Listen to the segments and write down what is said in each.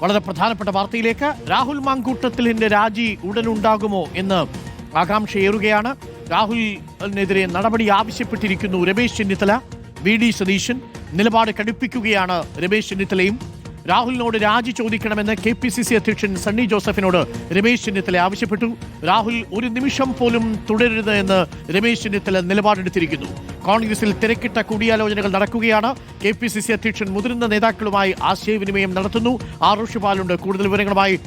വളരെ പ്രധാനപ്പെട്ട വാർത്തയിലേക്ക്. രാഹുൽ മാങ്കൂട്ടത്തിലിന്റെ രാജി ഉടനുണ്ടാകുമോ എന്ന് ആകാംക്ഷയേറുകയാണ്. രാഹുലിനെതിരെ നടപടി ആവശ്യപ്പെട്ടിരിക്കുന്നു രമേശ് ചെന്നിത്തല. വി.ഡി. സതീശൻ നിലപാട് കടുപ്പിക്കുകയാണ്. രമേശ് ചെന്നിത്തലയും രാഹുലിനോട് രാജി ചോദിക്കണമെന്ന് KPCC അധ്യക്ഷൻ സണ്ണി ജോസഫിനോട് രമേശ് ചെന്നിത്തല ആവശ്യപ്പെട്ടു. രാഹുൽ ഒരു നിമിഷം പോലും തുടരരുത് എന്ന് രമേശ് ചെന്നിത്തല നിലപാടെടുത്തിരിക്കുന്നു. കോൺഗ്രസിൽ തിരക്കിട്ട കൂടിയാലോചനകൾ നടക്കുകയാണ്. KPCC അധ്യക്ഷൻ മുതിർന്ന നേതാക്കളുമായി ആശയവിനിമയം നടത്തുന്നു. റോഷിപാലുണ്ട് കൂടുതൽ വിവരങ്ങളുമായി.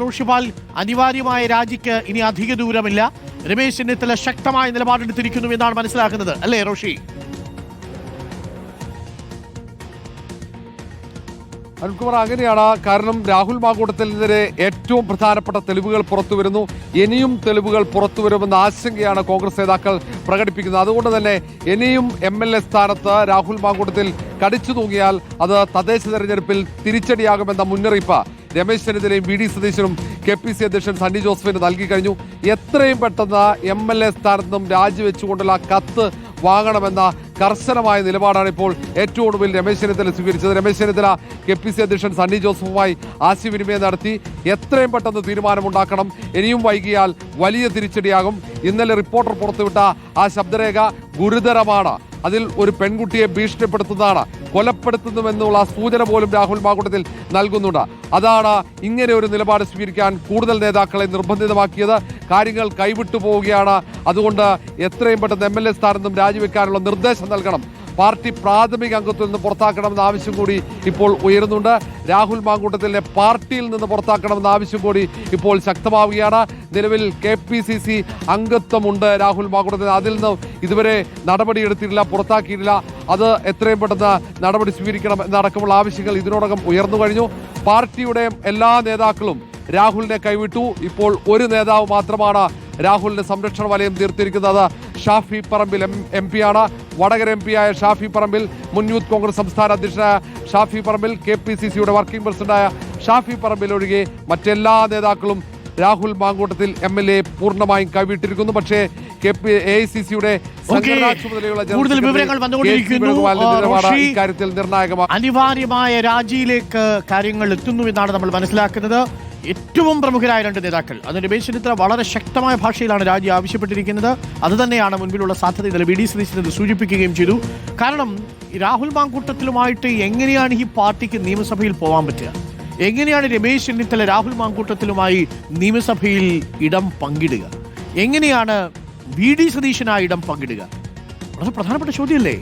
റോഷിപാൽ, അനിവാര്യമായ രാജിക്ക് ഇനി അധിക ദൂരമില്ല. രമേശ് ചെന്നിത്തല ശക്തമായ നിലപാടെടുത്തിരിക്കുന്നു എന്നാണ് മനസ്സിലാക്കുന്നത്, അല്ലേ റോഷി? അരുൺകുമാർ, അങ്ങനെയാണ്. കാരണം രാഹുൽ മാങ്കൂട്ടത്തിനെതിരെ ഏറ്റവും പ്രധാനപ്പെട്ട തെളിവുകൾ പുറത്തുവരുന്നു. ഇനിയും തെളിവുകൾ പുറത്തുവരുമെന്ന ആശങ്കയാണ് കോൺഗ്രസ് നേതാക്കൾ പ്രകടിപ്പിക്കുന്നത്. അതുകൊണ്ട് തന്നെ ഇനിയും MLA സ്ഥാനത്ത് രാഹുൽ മാങ്കൂട്ടത്തിൽ കടിച്ചു തൂങ്ങിയാൽ അത് തദ്ദേശ തെരഞ്ഞെടുപ്പിൽ തിരിച്ചടിയാകുമെന്ന മുന്നറിയിപ്പ് രമേശ് ചെന്നിത്തലയും വി.ഡി. സതീശനും KPCC അധ്യക്ഷൻ സണ്ണി ജോസഫിന് നൽകി കഴിഞ്ഞു. എത്രയും പെട്ടെന്ന് MLA സ്ഥാനത്ത് നിന്നും രാജിവെച്ചുകൊണ്ടുള്ള കത്ത് വാങ്ങണമെന്ന കർശനമായ നിലപാടാണ് ഇപ്പോൾ ഏറ്റവും ഒടുവിൽ രമേശ് ചെന്നിത്തല സ്വീകരിച്ചത്. രമേശ് ചെന്നിത്തല KPCC അധ്യക്ഷൻ സണ്ണി ജോസഫുമായി ആശയവിനിമയം നടത്തി എത്രയും പെട്ടെന്ന് തീരുമാനമുണ്ടാക്കണം, ഇനിയും വൈകിയാൽ വലിയ തിരിച്ചടിയാകും. ഇന്നലെ റിപ്പോർട്ടർ പുറത്തുവിട്ട ആ ശബ്ദരേഖ ഗുരുതരമാണ്. അതിൽ ഒരു പെൺകുട്ടിയെ ഭീഷണിപ്പെടുത്തുന്നതാണ്, കൊലപ്പെടുത്തുന്നുവെന്നുള്ള സൂചന പോലും രാഹുൽ മാങ്കൂട്ടത്തിൽ നൽകുന്നുണ്ട്. അതാണ് ഇങ്ങനെ ഒരു നിലപാട് സ്വീകരിക്കാൻ കൂടുതൽ നേതാക്കളെ നിർബന്ധിതമാക്കിയത്. കാര്യങ്ങൾ കൈവിട്ടു പോവുകയാണ്. അതുകൊണ്ട് എത്രയും പെട്ടെന്ന് MLA സ്ഥാനത്തും രാജിവെക്കാനുള്ള നിർദ്ദേശം നൽകണം, പാർട്ടി പ്രാഥമിക അംഗത്വത്തിൽ നിന്ന് പുറത്താക്കണമെന്ന ആവശ്യം കൂടി ഇപ്പോൾ ഉയരുന്നുണ്ട്. രാഹുൽ മാങ്കൂട്ടത്തിലെ പാർട്ടിയിൽ നിന്ന് പുറത്താക്കണമെന്ന ആവശ്യം കൂടി ഇപ്പോൾ ശക്തമാവുകയാണ്. നിലവിൽ KPCC അംഗത്വമുണ്ട് രാഹുൽ മാങ്കൂട്ടത്തിൽ, അതിൽ നിന്ന് ഇതുവരെ നടപടിയെടുത്തിട്ടില്ല, പുറത്താക്കിയിട്ടില്ല. അത് എത്രയും പെട്ടെന്ന് നടപടി സ്വീകരിക്കണം എന്നടക്കമുള്ള ആവശ്യങ്ങൾ ഇതിനോടകം ഉയർന്നു കഴിഞ്ഞു. പാർട്ടിയുടെ എല്ലാ നേതാക്കളും രാഹുലിനെ കൈവിട്ടു. ഇപ്പോൾ ഒരു നേതാവ് മാത്രമാണ് രാഹുലിന്റെ സംരക്ഷണ വലയം തീർത്തിരിക്കുന്നത്. ഷാഫി പറമ്പിൽ MP ആണ്. വടകര MP ആയ ഷാഫി പറമ്പിൽ, മുൻ യൂത്ത് കോൺഗ്രസ് സംസ്ഥാന അധ്യക്ഷനായ ഷാഫി പറമ്പിൽ, KPCCയുടെ വർക്കിംഗ് പ്രസിഡന്റായ ഷാഫി പറമ്പിൽ ഒഴികെ മറ്റെല്ലാ നേതാക്കളും രാഹുൽ മാങ്കൂട്ടത്തിൽ MLA പൂർണ്ണമായും കൈവിട്ടിരിക്കുന്നു. പക്ഷേ AICCയുടെ കൂടുതൽ വിവരങ്ങൾ വന്നുകൊണ്ടിരിക്കുന്നു. ഇക്കാര്യത്തിൽ നിർണായകമാണ്. അനിവാര്യമായ രാജിയിലേക്ക് കാര്യങ്ങൾ എത്തുന്നു എന്നാണ് നമ്മൾ മനസ്സിലാക്കുന്നത്. ഏറ്റവും പ്രമുഖരായ രണ്ട് നേതാക്കൾ, അത് രമേശ് ചെന്നിത്തല വളരെ ശക്തമായ ഭാഷയിലാണ് രാജി ആവശ്യപ്പെട്ടിരിക്കുന്നത്. അതുതന്നെയാണ് മുൻപിലുള്ള സാധ്യത. ഇന്നലെ വി.ഡി. സതീശൻ സൂചിപ്പിക്കുകയും ചെയ്തു. കാരണം രാഹുൽ മാങ്കൂട്ടത്തിലുമായിട്ട് എങ്ങനെയാണ് ഈ പാർട്ടിക്ക് നിയമസഭയിൽ പോകാൻ പറ്റുക? എങ്ങനെയാണ് രമേശ് ചെന്നിത്തല രാഹുൽ മാങ്കൂട്ടത്തിലുമായി നിയമസഭയിൽ ഇടം പങ്കിടുക? എങ്ങനെയാണ് വി.ഡി. സതീശൻ ആ ഇടം പങ്കിടുക? വളരെ പ്രധാനപ്പെട്ട ചോദ്യമല്ലേ?